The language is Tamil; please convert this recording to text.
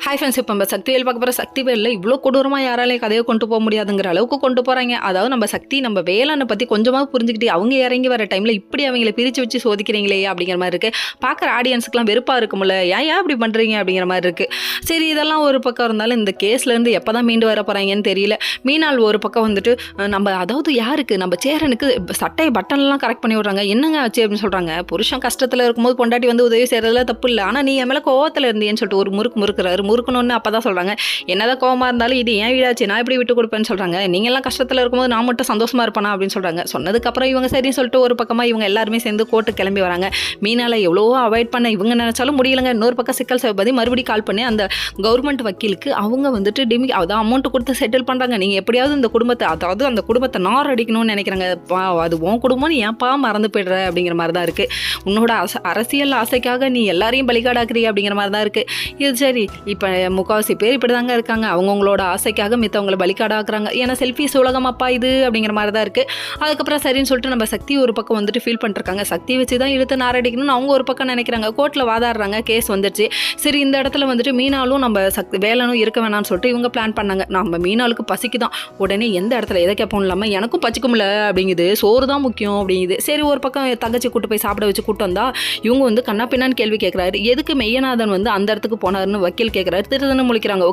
ஹாய் ஃப்ரெண்ட்ஸ், இப்போ நம்ம சக்திவேல் பார்க்க போகிற சக்திவேலில் இவ்வளோ கொடூரமாக யாராலையும் கதையை கொண்டு போக முடியாதுங்கிற அளவுக்கு கொண்டு போகிறாங்க. அதாவது நம்ம சக்தி நம்ம வேலனை பற்றி கொஞ்சமாக புரிஞ்சுக்கிட்டு அவங்க இறங்கி வர டைமில் இப்படி அவங்கள பிரித்து வச்சு சோதிக்கிறீங்களே அப்படிங்கிற மாதிரி இருக்குது. பார்க்குற ஆடியன்ஸுக்குலாம் வெறுப்பாக இருக்கும்ல, ஏன் இப்படி பண்ணுறீங்க அப்படிங்கிற மாதிரி இருக்குது. சரி, இதெல்லாம் ஒரு பக்கம் இருந்தாலும் இந்த கேஸ்லேருந்து எப்போ தான் மீண்டு வர போகிறாங்கன்னு தெரியல. மீனால் ஒரு பக்கம் வந்துட்டு நம்ம அதாவது யாருக்கு நம்ம சேரனுக்கு சட்டை பட்டன்லாம் கரெக்ட் பண்ணி விட்றாங்க. என்னங்க ஆச்சு அப்படின்னு சொல்கிறாங்க. புருஷன் கஷ்டத்தில் இருக்கும்போது பொண்டாட்டி வந்து உதவி செய்கிறதுல தப்பு இல்லை, ஆனால் நீ என் மேலே கோவத்தில் இருந்தேன்னு சொல்லிட்டு ஒரு முறுக்குறாரு. முறுக்கணும்னு அப்போ தான் சொல்கிறாங்க, என்னதான் கோவமாக இருந்தாலும் இது ஏன் வீடாச்சு, நான் எப்படி விட்டு கொடுப்பேன்னு சொல்கிறாங்க. நீங்கள்லாம் கஷ்டத்தில் இருக்கும்போது நான் மட்டும் சந்தோஷமாக இருப்பேனா அப்படின்னு சொல்கிறாங்க. சொன்னதுக்கப்புறம் இவங்க சரின்னு சொல்லிட்டு ஒரு பக்கமாக இவங்க எல்லாருமே சேர்ந்து கோர்ட்டு கிளம்பி வராங்க. மீனால எவ்வளவோ அவாய்ட் பண்ண இவங்க நினச்சாலும் முடியலைங்க. இன்னொரு பக்கம் சிக்கல் சிவபதி மறுபடியும் கால் பண்ணி அந்த கவர்மெண்ட் வக்கீலுக்கு அவங்க வந்துட்டு அதான் அமௌண்ட் கொடுத்து செட்டில் பண்ணுறாங்க. நீங்கள் எப்படியாவது இந்த குடும்பத்தை, அதாவது அந்த குடும்பத்தை நார் அடிக்கணும்னு நினைக்கிறாங்க. அது உன் குடும்பம்னு ஏன்ப்பா மறந்து போய்டுற அப்படிங்கிற மாதிரி தான் இருக்குது. உன்னோட அரசியல் ஆசைக்காக நீ எல்லாரையும் பலிகாடாக்குறீ அப்படிங்கிற மாதிரி தான் இருக்குது. இது சரி, இப்போ முக்கால்வாசி பேர் இப்படி தாங்க இருக்காங்க. அவங்கவுங்களோட ஆசைக்காக மித்தவங்களை பலிகாடாக்குறாங்க. ஏன்னா செல்ஃபிஸ் உலகம் அப்பா இது அப்படிங்கிற மாதிரி தான் இருக்குது. அதுக்கப்புறம் சரின்னு சொல்லிட்டு நம்ம சக்தி ஒரு பக்கம் வந்துட்டு ஃபீல் பண்ணிருக்காங்க. சக்தி வச்சு தான் இழுத்து நாரடிக்கணும்னு அவங்க ஒரு பக்கம் நினைக்கிறாங்க. கோர்ட்டில் வாதாடுறாங்க, கேஸ் வந்துடுச்சு. சரி, இந்த இடத்துல வந்துட்டு மீனாலும் நம்ம வேலனும் இருக்க வேணாம்னு சொல்லிட்டு இவங்க பிளான் பண்ணாங்க. நம்ம மீனாளுக்கு பசிக்கு தான், உடனே எந்த இடத்துல எதை கேட்போம் இல்லாமல் எனக்கும் பச்சிக்கும்ல அப்படிங்குது, சோறு தான் முக்கியம் அப்படிங்குது. சரி, ஒரு பக்கம் தங்கச்சி கூட்டு போய் சாப்பிட வச்சு கூட்டு வந்தா இவங்க வந்து கண்ணா பின்னான்னு கேள்வி கேட்குறாரு. எதுக்கு மெய்யநாதன் வந்து அந்த இடத்துக்கு போனாருன்னு வக்கீல் கேட்குறாரு. திருதன்னு முழிக்கிறாங்க.